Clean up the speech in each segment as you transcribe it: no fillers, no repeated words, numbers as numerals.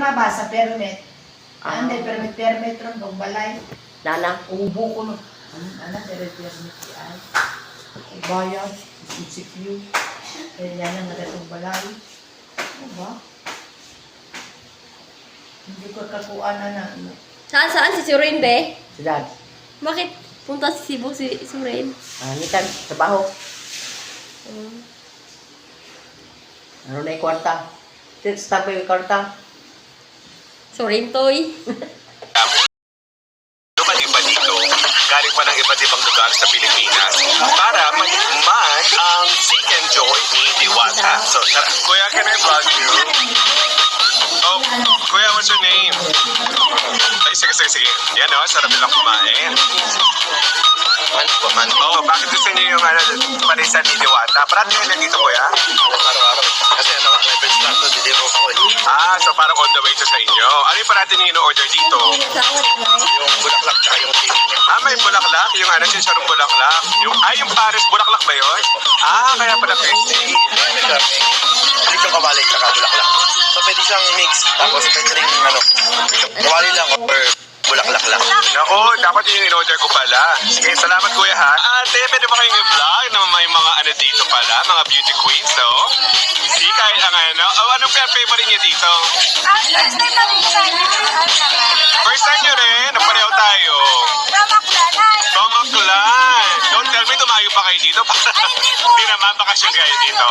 pirma ba sa permit? Ande, permit ron, kung balay. Nana. Ubo ko no. Ano, dire permit yan. Bayad, CCQ. Kaya yan ang nagatong balay. Ano ba? Hindi ko kakuan na. Saan si Surin, be? Si Dad. Bakit punta si Cebu si Surin? Nikan, trabaho. Ano na yung kwarta? Start ba yung kwarta? Surin, toy. Lumating pa dito, galing pa ng iba't ibang lugar sa Pilipinas para matikman ang chicken joy ni Diwata. So, Kuya, can I vlog you? Oh, Kuya, what's your name? Ay, sige. Yan o, sarap nilang kumain. Oh, bakit gusto niyo yung parisan ni Diwata? Parati kayo nandito, Kuya? Araw-araw. Kasi may best lang to, deliver ko eh. So parang on the way to sa inyo. Ano yung parati niyo in-order dito? Yung bulaklak tsaka yung chili niya. May bulaklak? Yung sinasarong bulaklak? Yung pares, bulaklak ba yun? Kaya pala crispy. Hindi yung kawali tsaka bulaklak. So pwede siyang mix. Tapos pwede rin kawali lang or bulaklak lang. Naku, dapat yung in-order ko pala. Sige, salamat Kuya ha. Ate, pwede ba kayong i-vlog na may mga dito pala, mga beauty queens, no? Hindi kahit ang anong favorite niya dito? First time nyo rin, napareho tayo. Tomaklan. Don't tell me tumayo pa kayo dito. Hindi naman, bakasyon kayo dito.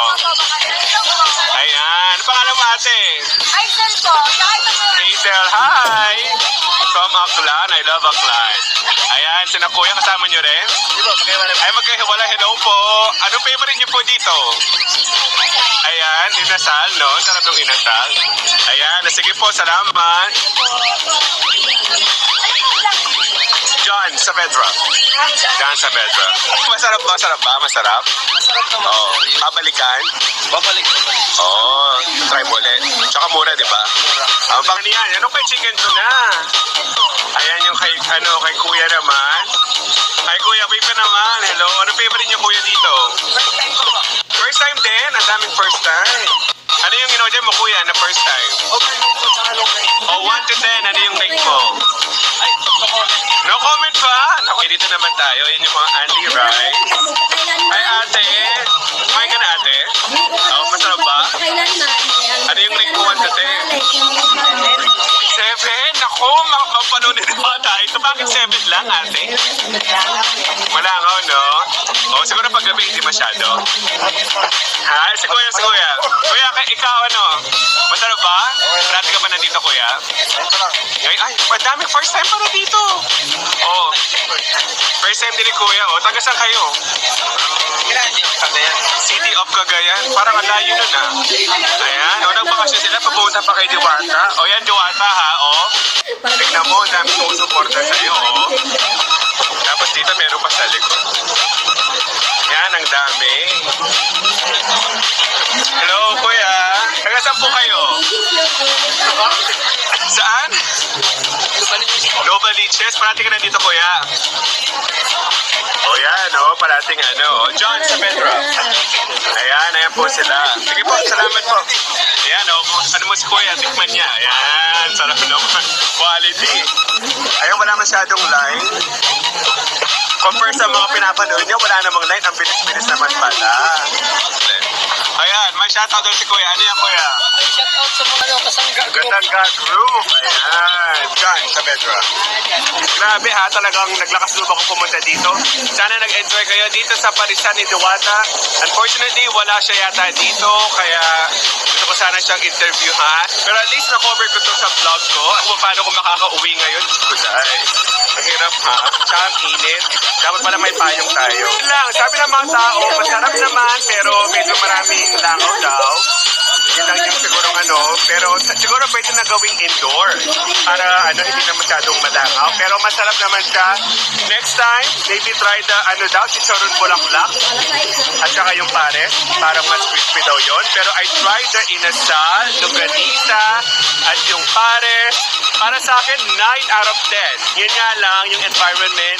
Ayan, pangalan mo ate? Hazel, hi! From Aklan, I love Aklan. Ayan, sina Kuya, kasama nyo rin? Ay, magkahiwala, hello po. Anong favorite nyo po dito? Ayan, inasal, no? Sarap ng inasal. Ayan, sige po, salamat. John Saavedra. John Saavedra. Masarap ba? Masarap? Oo. Babalikan? Oo. Try mo ulit. Tsaka mura, di ba? Ang bang niyan. Ano kay chicken tuna? Ayan yung kay Kuya naman. Kay Kuya Pipa naman. Hello. Ano favorite niyo Kuya dito? First time din. Ang daming first time. Ano yung in-order mo Kuya na first time? 1 to 10. Ano yung rate mo? No comment pa? Okay, dito naman tayo. Yan yung mga Andy Rice. Ay ate. Kumain ka na ate? Masarap ba? Ano yung rate mo 1 to 10? 7? Ako, mapanood na bata. Ito bakit 7 lang ate? Malangaw, no? Siguro paggabi hindi masyado. Ha? Si Kuya. Kuya, ikaw masarap ba? Marami ka ba nandito, Kuya? Ay, madaming first time para dito. First time din ni Kuya. Taga saan kayo? City of Cagayan. Parang ang layo nun Ayan, nagbakasyon sila. Papunta pa kay Diwata. Yan, Diwata ha. Tignan mo, dami sumusuporta sa'yo. Tapos dito meron pa sa likod. Yan, ang dami. Hello, Kuya. Taga saan po kayo? Saan? Novaliches. Parating ka na dito, Kuya. Yan, parating John Saavedra. Ayan po sila. Sige po, salamat po. Ayan, ano mo si Kuya, tikman niya. Ayan, sarap naman. Quality. Ayan, wala masyadong line. Compare sa mga pinapanood niyo, wala namang line. Ang bilis-bilis naman pala. Ayan, may shoutout doon si Kuya. Ano yan, Kuya? Shoutout sa mga Kasangga Group. Kasangga Group. Ayan, John Saavedra. Grabe ha, talagang naglakas loob ako pumunta dito. Sana nag-enjoy kayo dito sa parisan ni Diwata. Unfortunately, wala siya yata dito, kaya gusto ko sana siyang interviewhan. Pero at least na-cover ko to sa vlog ko. Kung paano ko makaka-uwi ngayon. Mahirap ha. Tsaka ang init. Dapat pala may payong tayo. Yun lang, sabi ng mga tao, masarap naman, pero medyo maraming langaw daw. Yun lang yung sigurong pero siguro pwede na gawing indoor para hindi na masyadong malangaw. Pero masarap naman siya. Next time, maybe try the chicharon bulaklak at saka yung pares. Parang mas crispy daw yon. Pero I tried the inasal, longganisa, at yung pares. Para sa akin, 9 out of 10. Yun nga lang, yung environment,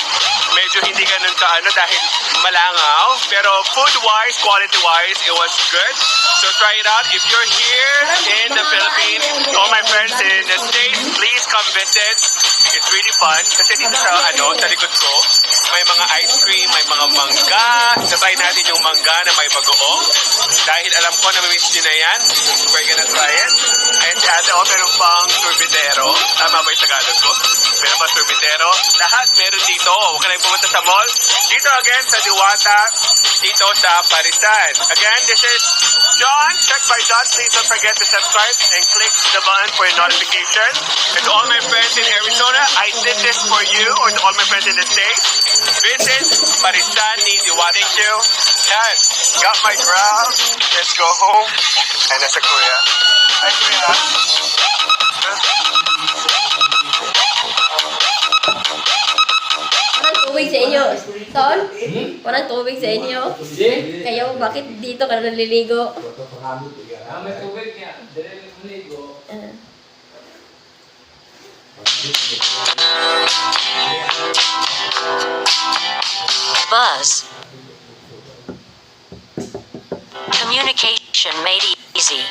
medyo hindi ganun ka dahil malangaw. Pero food-wise, quality-wise, it was good. So try it out. If you're here in the Philippines, all my friends in the States, please come visit. It's really fun. Kasi dito sa, sa likod ko, may mga ice cream, may mga mangga. Try natin yung mangga na may bagoong. Dahil alam ko, namimiss nyo na yan. We're gonna try it. Ayan si ate, meron pang sorbetero. Tama ba yung Tagalog ko? Meron pang sorbetero. Lahat meron dito. Huwag ka na pumunta sa mall. Dito again sa Diwata. Dito sa Parisan. Again, this is John. Check by John. Please don't forget to subscribe and click the button for your notification. And to all my friends in Arizona, I did this for you. Or to all my friends in the States, visit Parisan ni Diwata Q. And got my grab. Let's go home. And nasa kuya. Hi, kuya. Walang tubig sa inyo. Son? Walang tubig sa inyo. Kayo, bakit dito ka naliligo? May tubig niya. Dili ligo. Buzz. Communication made easy.